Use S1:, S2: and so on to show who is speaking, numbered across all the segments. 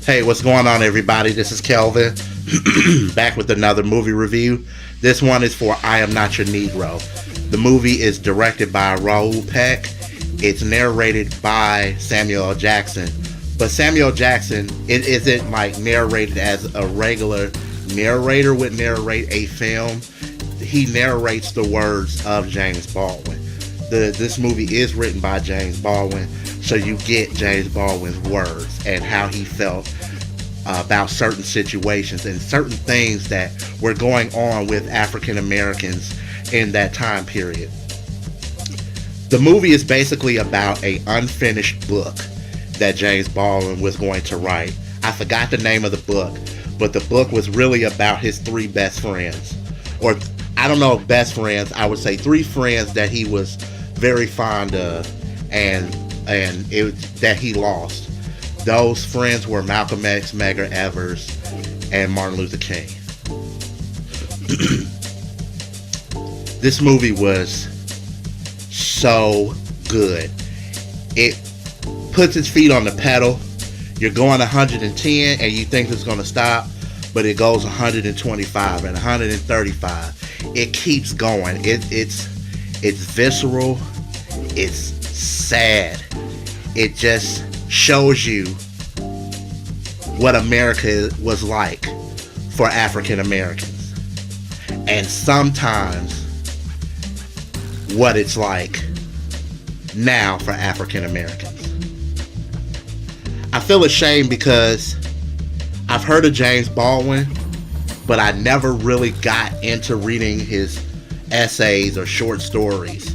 S1: Hey, what's going on, everybody? This is Kelvin, back with another movie review. This one is for I Am Not Your Negro. The movie is directed by Raoul Peck. It's narrated by Samuel L. Jackson. But Samuel Jackson, it isn't like narrated as a regular narrator would narrate a film. He narrates the words of James Baldwin. This movie is written by James Baldwin, so you get James Baldwin's words and how he felt about certain situations and certain things that were going on with African Americans in that time period. The movie is basically about an unfinished book that James Baldwin was going to write. I forgot the name of the book, but the book was really about his three best friends. Or, I don't know if best friends, I would say three friends that he was very fond of and that he lost. Those friends were Malcolm X, Medgar Evers, and Martin Luther King. This movie was so good. It puts its feet on the pedal. You're going 110 and you think it's going to stop, but it goes 125 and 135. It keeps going. It's visceral. It's sad. It just shows you what America was like for African Americans, and sometimes what it's like now for African Americans. I feel ashamed because I've heard of James Baldwin, but I never really got into reading his essays or short stories.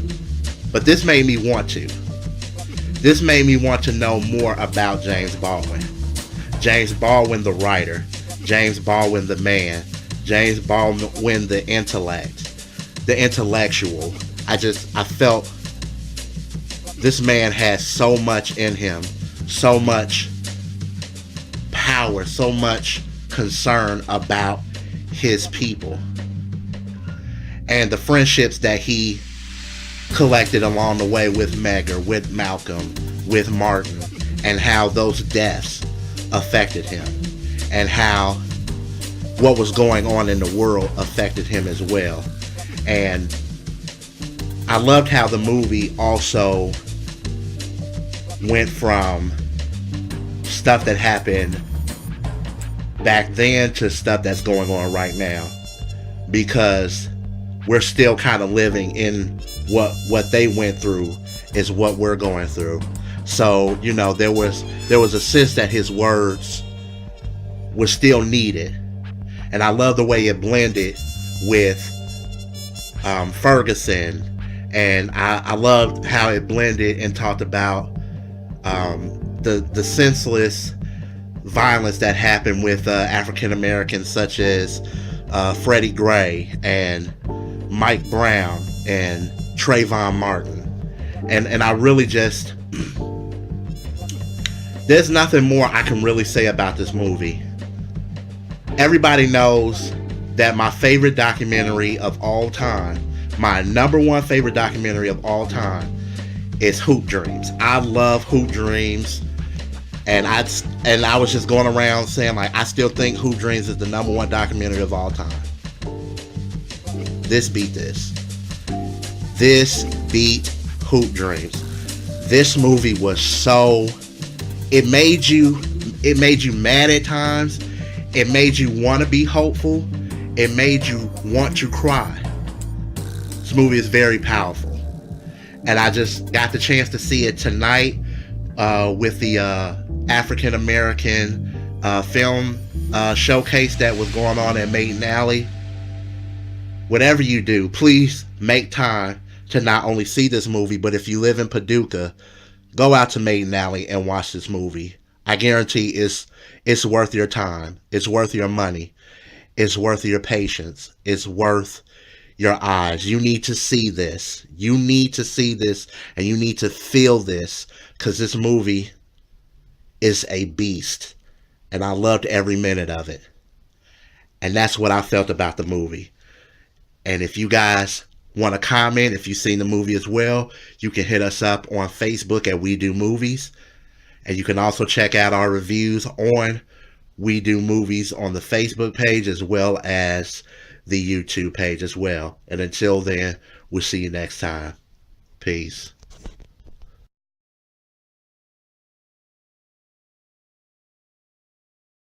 S1: But this made me want to. This made me want to know more about James Baldwin. James Baldwin the writer, James Baldwin the man, James Baldwin the intellect, the intellectual. I felt this man has so much in him, so much power, so much concern about his people, and the friendships that he collected along the way with Medgar, with Malcolm, with Martin, and how those deaths affected him, and how what was going on in the world affected him as well. And I loved how the movie also went from stuff that happened back then to stuff that's going on right now, because we're still kind of living in what they went through is what we're going through. So, you know, there was a sense that his words were still needed. And I love the way it blended with Ferguson. And I loved how it blended and talked about the senseless violence that happened with African Americans, such as Freddie Gray and Mike Brown and Trayvon Martin. And I really just, there's nothing more I can really say about this movie. Everybody knows that my favorite documentary of all time, my number one favorite documentary of all time, is Hoop Dreams. I love Hoop Dreams. And I was just going around saying, like, I still think Hoop Dreams is the number one documentary of all time. This beat this. This beat Hoop Dreams. This movie was so, it made you mad at times. It made you want to be hopeful. It made you want to cry. This movie is very powerful. And I just got the chance to see it tonight with the African American film showcase that was going on at Maiden Alley. Whatever you do, please make time to not only see this movie, but if you live in Paducah, go out to Maiden Alley and watch this movie. I guarantee it's worth your time. It's worth your money. It's worth your patience. It's worth your eyes. You need to see this. You need to see this, and you need to feel this, because this movie is a beast, and I loved every minute of it. And that's what I felt about the movie. And if you guys want to comment, if you've seen the movie as well, you can hit us up on Facebook at We Do Movies. And you can also check out our reviews on We do movies on the Facebook page as well as the YouTube page as well. And until then, we'll see you next time. Peace.